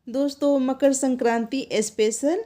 दोस्तों मकर संक्रांति स्पेशल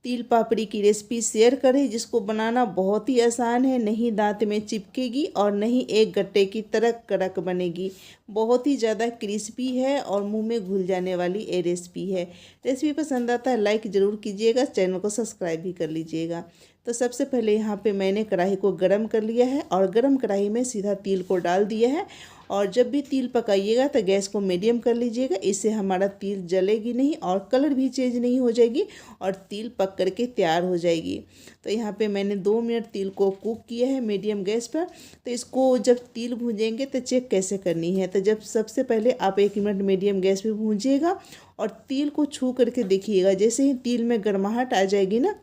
तिल पापड़ी की रेसिपी शेयर करें जिसको बनाना बहुत ही आसान है। नहीं दांत में चिपकेगी और नहीं एक गट्टे की तरह कड़क बनेगी। बहुत ही ज़्यादा क्रिस्पी है और मुंह में घुल जाने वाली ये रेसिपी है। रेसिपी पसंद आता है लाइक ज़रूर कीजिएगा, चैनल को सब्सक्राइब भी कर लीजिएगा। तो सबसे पहले यहाँ पे मैंने कढ़ाई को गरम कर लिया है और गरम कढ़ाई में सीधा तिल को डाल दिया है। और जब भी तिल पकाइएगा तो गैस को मीडियम कर लीजिएगा, इससे हमारा तिल जलेगी नहीं और कलर भी चेंज नहीं हो जाएगी और तिल पक करके तैयार हो जाएगी। तो यहाँ पे मैंने 2 मिनट तिल को कुक किया है मीडियम गैस पर। तो इसको जब तिल भूंजेंगे तो चेक कैसे करनी है, तो जब सबसे पहले आप 1 मिनट मीडियम गैस पे भूंजिएगा और तिल को छू करके देखिएगा। जैसे ही तिल में गर्माहट आ जाएगी ना,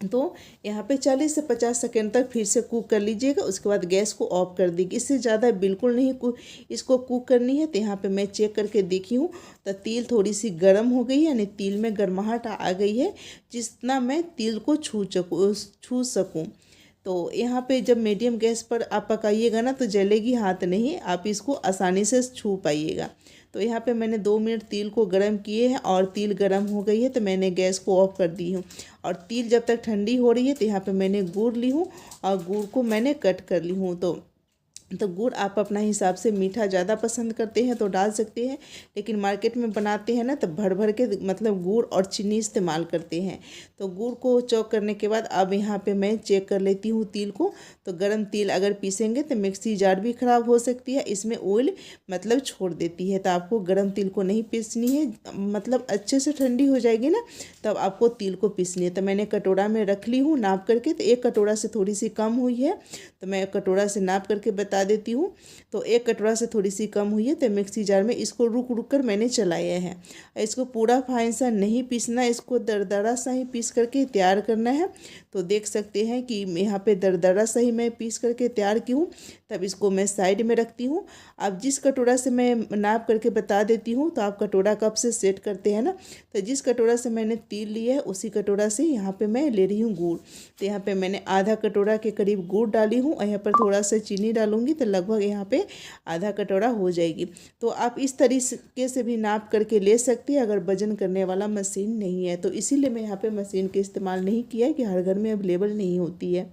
तो यहाँ पे 40 से 50 सेकेंड तक फिर से कुक कर लीजिएगा। उसके बाद गैस को ऑफ कर दीजिए। इससे ज़्यादा बिल्कुल नहीं इसको कुक करनी है। तो यहाँ पे मैं चेक करके देखी हूँ तो तिल थोड़ी सी गर्म हो गई है, यानी तिल में गर्माहट आ गई है जितना मैं तिल को छू सकूँ। तो यहाँ पे जब मीडियम गैस पर आप पकाइएगा ना तो जलेगी हाथ नहीं, आप इसको आसानी से छू पाइएगा। तो यहाँ पे मैंने 2 मिनट तिल को गर्म किए हैं और तिल गर्म हो गई है तो मैंने गैस को ऑफ कर दी हूँ। और तिल जब तक ठंडी हो रही है तो यहाँ पे मैंने गुड़ ली हूँ और गुड़ को मैंने कट कर ली हूँ। तो गुड़ आप अपना हिसाब से मीठा ज़्यादा पसंद करते हैं तो डाल सकते हैं, लेकिन मार्केट में बनाते हैं ना तो भर भर के मतलब गुड़ और चीनी इस्तेमाल करते हैं। तो गुड़ को चॉक करने के बाद अब यहाँ पे मैं चेक कर लेती हूँ तिल को। तो गरम तिल अगर पीसेंगे तो मिक्सी जार भी ख़राब हो सकती है, इसमें ऑयल मतलब छोड़ देती है। तो आपको गरम तिल को नहीं पीसनी है, मतलब अच्छे से ठंडी हो जाएगी ना तब आपको तिल को पीसनी है। तो मैंने कटोरा में रख ली हूँ नाप करके। तो 1 कटोरा से थोड़ी सी कम हुई है तो मैं कटोरा से नाप करके बता देती हूँ। तो 1 कटोरा से थोड़ी सी कम हुई है तो मिक्सी जार में इसको रुक रुक कर मैंने चलाया है। इसको पूरा फाइन सा नहीं पीसना, इसको दरदरा सा ही पीस करके तैयार करना है। तो देख सकते हैं कि यहाँ पे दरदरा सा ही मैं पीस करके तैयार की हूँ। तब इसको मैं साइड में रखती हूँ। अब जिस कटोरा से मैं नाप करके बता देती हूँ तो आप कटोरा कप से सेट करते हैं ना, तो जिस कटोरा से मैंने तिल लिया है उसी कटोरा से यहाँ पे मैं ले रही हूँ गुड़। तो यहाँ पे मैंने आधा कटोरा के करीब गुड़ डाली हूँ और यहाँ पर थोड़ा सा चीनी डालूंगी तो लगभग यहाँ पे आधा कटोरा हो जाएगी। तो आप इस तरीके से भी नाप करके ले सकते हैं अगर वजन करने वाला मशीन नहीं है। तो इसीलिए मैं यहाँ पे मशीन के इस्तेमाल नहीं किया है कि हर घर में अवेलेबल नहीं होती है।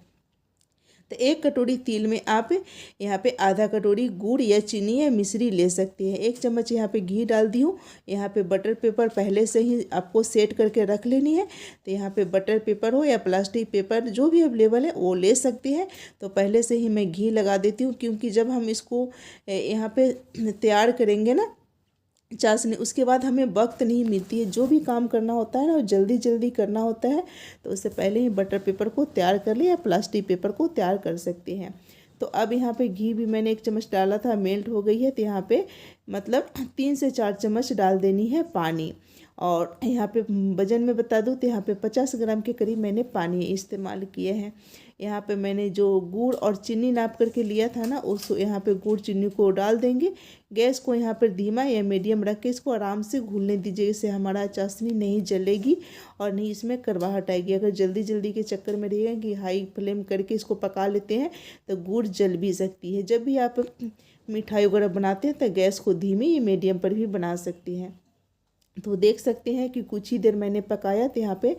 तो 1 कटोरी तिल में आप यहाँ पे आधा कटोरी गुड़ या चीनी या मिश्री ले सकते हैं। 1 चम्मच यहाँ पे घी डाल दी हूँ। यहाँ पे बटर पेपर पहले से ही आपको सेट करके रख लेनी है। तो यहाँ पे बटर पेपर हो या प्लास्टिक पेपर जो भी अवेलेबल है वो ले सकते हैं। तो पहले से ही मैं घी लगा देती हूँ, क्योंकि जब हम इसको यहाँ पे तैयार करेंगे ना चाशनी, उसके बाद हमें वक्त नहीं मिलती है। जो भी काम करना होता है ना वो जल्दी जल्दी करना होता है। तो उससे पहले ही बटर पेपर को तैयार कर ले या प्लास्टिक पेपर को तैयार कर सकते हैं। तो अब यहाँ पे घी भी मैंने 1 चम्मच डाला था, मेल्ट हो गई है। तो यहाँ पे मतलब 3 से 4 चम्मच डाल देनी है पानी। और यहाँ पे वजन में बता दूँ तो यहाँ पे 50 ग्राम के करीब मैंने पानी इस्तेमाल किए हैं। यहाँ पे मैंने जो गुड़ और चीनी नाप करके लिया था ना उस यहाँ पे गुड़ चीनी को डाल देंगे। गैस को यहाँ पर धीमा या मीडियम रख के इसको आराम से घुलने दीजिए। इससे हमारा चाशनी नहीं जलेगी और नहीं इसमें करवाहट आएगी। अगर जल्दी जल्दी के चक्कर में रहिएगा कि हाई फ्लेम करके इसको पका लेते हैं तो गुड़ जल भी सकती है। जब भी आप मिठाई वगैरह बनाते हैं तो गैस को धीमी या मीडियम पर भी बना सकते हैं। तो देख सकते हैं कि कुछ ही देर मैंने पकाया तो यहाँ पे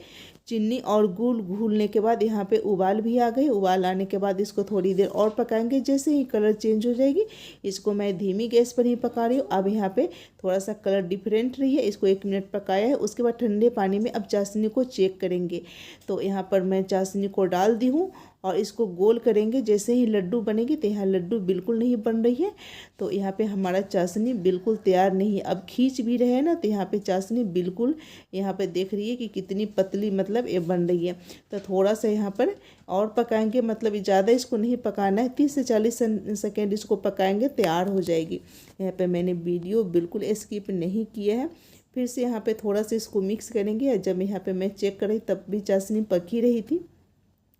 चीनी और गुड़ घुलने के बाद यहाँ पे उबाल भी आ गई। उबाल आने के बाद इसको थोड़ी देर और पकाएंगे। जैसे ही कलर चेंज हो जाएगी इसको मैं धीमी गैस पर ही पका रही हूँ। अब यहाँ पे थोड़ा सा कलर डिफरेंट रही है, इसको 1 मिनट पकाया है। उसके बाद ठंडे पानी में अब चाशनी को चेक करेंगे। तो यहाँ पर मैं चाशनी को डाल दी हूँ और इसको गोल करेंगे। जैसे ही लड्डू बनेगी तो यहाँ लड्डू बिल्कुल नहीं बन रही है, तो यहाँ पे हमारा चाशनी बिल्कुल तैयार नहीं है। अब खींच भी रहे हैं ना तो यहाँ पे चाशनी बिल्कुल यहाँ पे देख रही है कि कितनी पतली मतलब ये बन रही है। तो थोड़ा सा यहाँ पर और पकाएंगे, मतलब ज़्यादा इसको नहीं पकाना है, 30 से 40 सेकेंड इसको पकाएंगे तैयार हो जाएगी। यहाँ पे मैंने वीडियो बिल्कुल स्किप नहीं किया है। फिर से यहाँ पे थोड़ा सा इसको मिक्स करेंगे। जब यहाँ पे मैं चेक कर रही तब भी चाशनी पकी रही थी।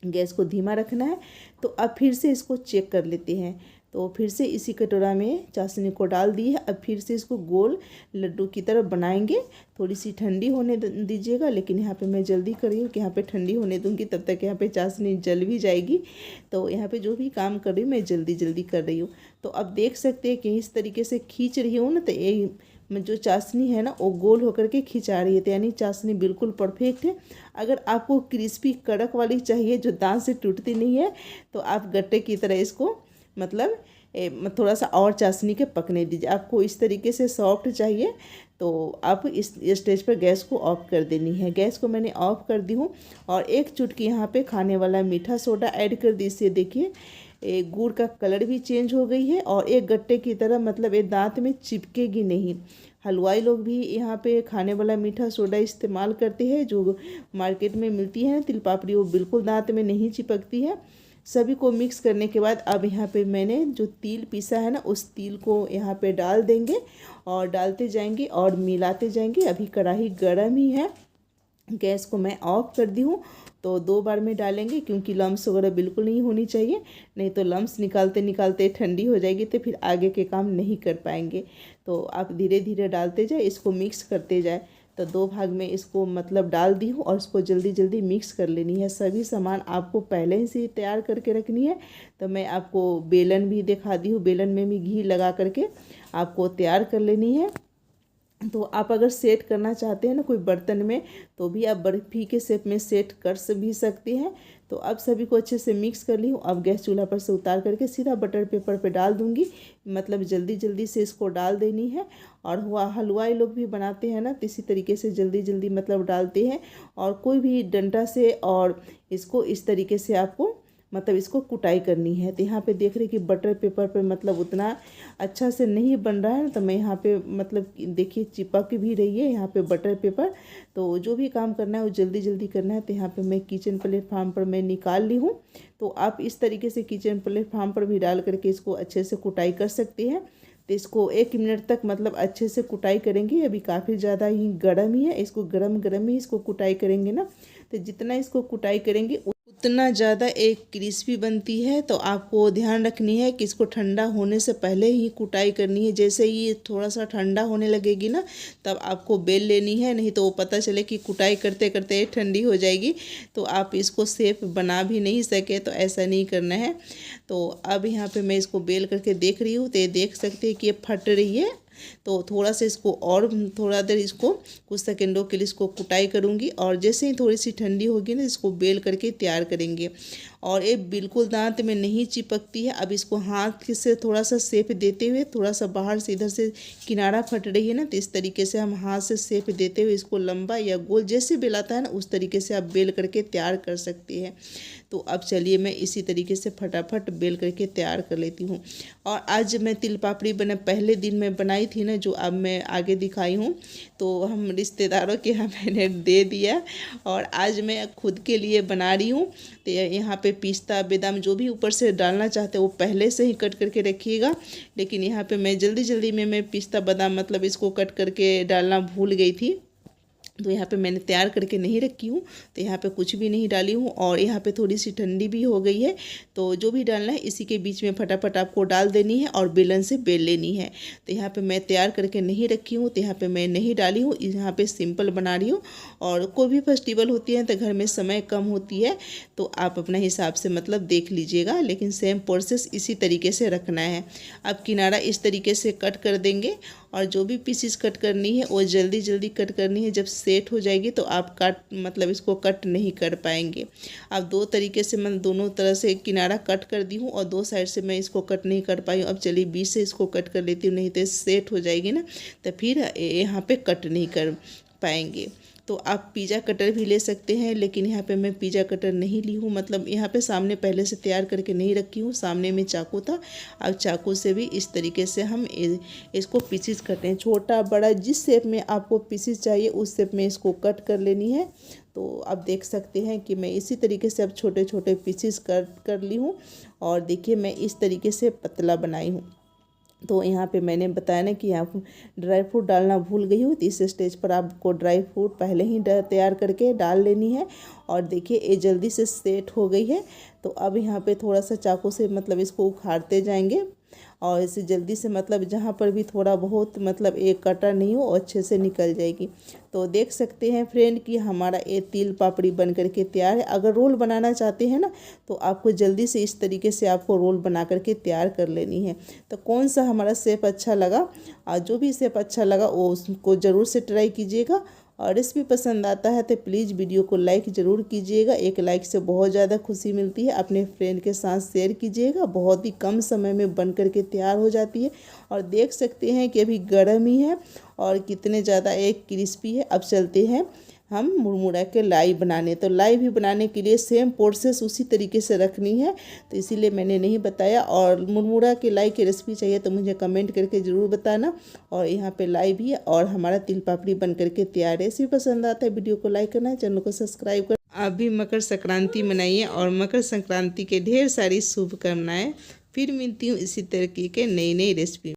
गैस को धीमा रखना है। तो अब फिर से इसको चेक कर लेते हैं। तो फिर से इसी कटोरा में चाशनी को डाल दी है। अब फिर से इसको गोल लड्डू की तरह बनाएंगे। थोड़ी सी ठंडी होने दीजिएगा, लेकिन यहाँ पे मैं जल्दी कर रही हूँ कि यहाँ पे ठंडी होने दूँगी, तब तक यहाँ पे चाशनी जल भी जाएगी। तो यहाँ पे जो भी काम कर रही हूँ मैं जल्दी जल्दी कर रही हूँ। तो अब देख सकते हैं कि इस तरीके से खींच रही हूँ ना तो ये जो चाशनी है ना वो गोल होकर के खिंचा रही है, तो यानी चाशनी बिल्कुल परफेक्ट है। अगर आपको क्रिस्पी कड़क वाली चाहिए जो दांत से टूटती नहीं है, तो आप गट्टे की तरह इसको मतलब थोड़ा सा और चाशनी के पकने दीजिए। आपको इस तरीके से सॉफ्ट चाहिए तो आप इस स्टेज पर गैस को ऑफ कर देनी है। गैस को मैंने ऑफ कर दी हूँ और एक चुटकी यहाँ पे खाने वाला मीठा सोडा ऐड कर दी। इससे देखिए गुड़ का कलर भी चेंज हो गई है और एक गट्टे की तरह मतलब ये दांत में चिपकेगी नहीं। हलवाई लोग भी यहाँ पे खाने वाला मीठा सोडा इस्तेमाल करते हैं, जो मार्केट में मिलती है तिल पापड़ी, वो बिल्कुल दांत में नहीं चिपकती है। सभी को मिक्स करने के बाद अब यहाँ पे मैंने जो तिल पीसा है ना उस तिल को यहाँ पे डाल देंगे और डालते जाएंगे और मिलाते जाएंगे। अभी कढ़ाई गर्म ही है, गैस को मैं ऑफ कर दी हूँ। तो 2 बार में डालेंगे क्योंकि लम्स वगैरह बिल्कुल नहीं होनी चाहिए, नहीं तो लम्स निकालते निकालते ठंडी हो जाएगी तो फिर आगे के काम नहीं कर पाएंगे। तो आप धीरे धीरे डालते जाए, इसको मिक्स करते जाए। तो 2 भाग में इसको मतलब डाल दी हूँ और इसको जल्दी जल्दी मिक्स कर लेनी है। सभी सामान आपको पहले ही से तैयार करके रखनी है। तो मैं आपको बेलन भी दिखा दी हूँ, बेलन में भी घी लगा करके आपको तैयार कर लेनी है। तो आप अगर सेट करना चाहते हैं ना कोई बर्तन में, तो भी आप बर्फ़ी के शेप में सेट कर भी सकते हैं। तो अब सभी को अच्छे से मिक्स कर ली हूँ। अब गैस चूल्हा पर से उतार करके सीधा बटर पेपर पे डाल दूँगी, मतलब जल्दी जल्दी से इसको डाल देनी है। और हलवाई लोग भी बनाते हैं ना तो इसी तरीके से जल्दी जल्दी मतलब डालते हैं, और कोई भी डंडा से और इसको इस तरीके से आपको मतलब इसको कुटाई करनी है। तो यहाँ पे देख रहे कि बटर पेपर पे मतलब उतना अच्छा से नहीं बन रहा है, तो मैं यहाँ पे मतलब देखिए चिपक भी रही है यहाँ पे बटर पेपर। तो जो भी काम करना है वो जल्दी जल्दी करना है। तो यहाँ पे मैं किचन प्लेटफार्म पर मैं निकाल ली हूँ। तो आप इस तरीके से किचन प्लेटफार्म पर भी डाल करके इसको अच्छे से कुटाई कर सकते हैं। तो इसको 1 मिनट तक मतलब अच्छे से कुटाई करेंगे। अभी काफ़ी ज़्यादा ही गर्म ही है, इसको गरम गरम ही इसको कुटाई करेंगे ना, तो जितना इसको कुटाई करेंगे उतना ज़्यादा एक क्रिस्पी बनती है। तो आपको ध्यान रखनी है कि इसको ठंडा होने से पहले ही कुटाई करनी है। जैसे ही थोड़ा सा ठंडा होने लगेगी ना तब आपको बेल लेनी है, नहीं तो वो पता चले कि कुटाई करते करते ठंडी हो जाएगी तो आप इसको सेफ बना भी नहीं सके। तो ऐसा नहीं करना है। तो अब यहाँ पे मैं इसको बेल करके देख रही हूँ, तो ये देख सकते हैं कि ये फट रही है। तो थोड़ा सा इसको और थोड़ा देर इसको कुछ सेकंडों के लिए इसको कुटाई करूँगी, और जैसे ही थोड़ी सी ठंडी होगी ना इसको बेल करके तैयार करेंगे। और ये बिल्कुल दांत में नहीं चिपकती है। अब इसको हाथ से थोड़ा सा शेप देते हुए, थोड़ा सा बाहर से इधर से किनारा फट रही है ना, तो इस तरीके से हम हाथ से शेप देते हुए इसको लंबा या गोल जैसे बेलाता है ना उस तरीके से आप बेल करके तैयार कर सकते हैं। तो अब चलिए मैं इसी तरीके से फटाफट बेल करके तैयार कर लेती हूँ। और आज मैं तिल पापड़ी पहले दिन में बनाई थी ना, जो अब मैं आगे दिखाई हूँ, तो हम रिश्तेदारों के यहाँ मैंने दे दिया और आज मैं खुद के लिए बना रही हूँ। तो यहाँ पे पिस्ता बादाम जो भी ऊपर से डालना चाहते हैं वो पहले से ही कट करके रखिएगा। लेकिन यहाँ पे मैं जल्दी जल्दी में मैं पिस्ता बादाम मतलब इसको कट करके डालना भूल गई थी, तो यहाँ पे मैंने तैयार करके नहीं रखी हूँ। तो यहाँ पे कुछ भी नहीं डाली हूँ और यहाँ पे थोड़ी सी ठंडी भी हो गई है। तो जो भी डालना है इसी के बीच में फटाफट आपको डाल देनी है और बेलन से बेल लेनी है। तो यहाँ पे मैं तैयार करके नहीं रखी हूँ, तो यहाँ पे मैं नहीं डाली हूँ, यहाँ पे सिंपल बना रही हूँ। और कोई भी फेस्टिवल होती है तो घर में समय कम होती है, तो आप अपने हिसाब से मतलब देख लीजिएगा, लेकिन सेम प्रोसेस इसी तरीके से रखना है। अब किनारा इस तरीके से कट कर देंगे और जो भी पीसीस कट करनी है वो जल्दी जल्दी कट करनी है। जब सेट हो जाएगी तो आप मतलब इसको कट नहीं कर पाएंगे। अब 2 तरीके से मैं दोनों तरह से किनारा कट कर दी हूँ और 2 साइड से मैं इसको कट नहीं कर पाई हूँ। अब चलिए बीच से इसको कट कर लेती हूँ, नहीं तो सेट हो जाएगी ना तो फिर यहाँ पे कट नहीं कर पाएंगे। तो आप पिज़्ज़ा कटर भी ले सकते हैं, लेकिन यहाँ पे मैं पिज़्ज़ा कटर नहीं ली हूँ, मतलब यहाँ पे सामने पहले से तैयार करके नहीं रखी हूँ। सामने में चाकू था, अब चाकू से भी इस तरीके से हम इसको पीसीस करते हैं। छोटा बड़ा जिस शेप में आपको पीसीस चाहिए उस शेप में इसको कट कर लेनी है। तो आप देख सकते हैं कि मैं इसी तरीके से अब छोटे छोटे पीसीस कट कर ली हूँ और देखिए मैं इस तरीके से पतला बनाई हूँ। तो यहाँ पे मैंने बताया ना कि आप ड्राई फ्रूट डालना भूल गई हूँ, तो इस स्टेज पर आपको ड्राई फ्रूट पहले ही तैयार करके डाल लेनी है। और देखिए ये जल्दी से सेट हो गई है। तो अब यहाँ पे थोड़ा सा चाकू से मतलब इसको उखाड़ते जाएंगे और इसे जल्दी से मतलब जहाँ पर भी थोड़ा बहुत मतलब एक कटा नहीं हो अच्छे से निकल जाएगी। तो देख सकते हैं फ्रेंड कि हमारा ये तिल पापड़ी बन करके तैयार है। अगर रोल बनाना चाहते हैं ना तो आपको जल्दी से इस तरीके से आपको रोल बना करके तैयार कर लेनी है। तो कौन सा हमारा शेप अच्छा लगा और जो भी शेप अच्छा लगा वो उसको ज़रूर से ट्राई कीजिएगा। और रेसिपी पसंद आता है तो प्लीज़ वीडियो को लाइक ज़रूर कीजिएगा। एक लाइक से बहुत ज़्यादा खुशी मिलती है। अपने फ्रेंड के साथ शेयर कीजिएगा। बहुत ही कम समय में बन करके तैयार हो जाती है। और देख सकते हैं कि अभी गर्म ही है और कितने ज़्यादा एक क्रिस्पी है। अब चलते हैं हम मुरमुरा के लाई बनाने। तो लाई भी बनाने के लिए सेम प्रोसेस उसी तरीके से रखनी है, तो इसीलिए मैंने नहीं बताया। और मुरमुरा के लाई की रेसिपी चाहिए तो मुझे कमेंट करके ज़रूर बताना। और यहाँ पे लाई भी है और हमारा तिल पापड़ी बन करके तैयार है। रेसिपी पसंद आता है वीडियो को लाइक करना है, चैनल को सब्सक्राइब करना। आप भी मकर संक्रांति मनाइए और मकर संक्रांति के ढेर सारी शुभकामनाएँ। फिर मिलती हूँ इसी तरीके के नई नई रेसिपी।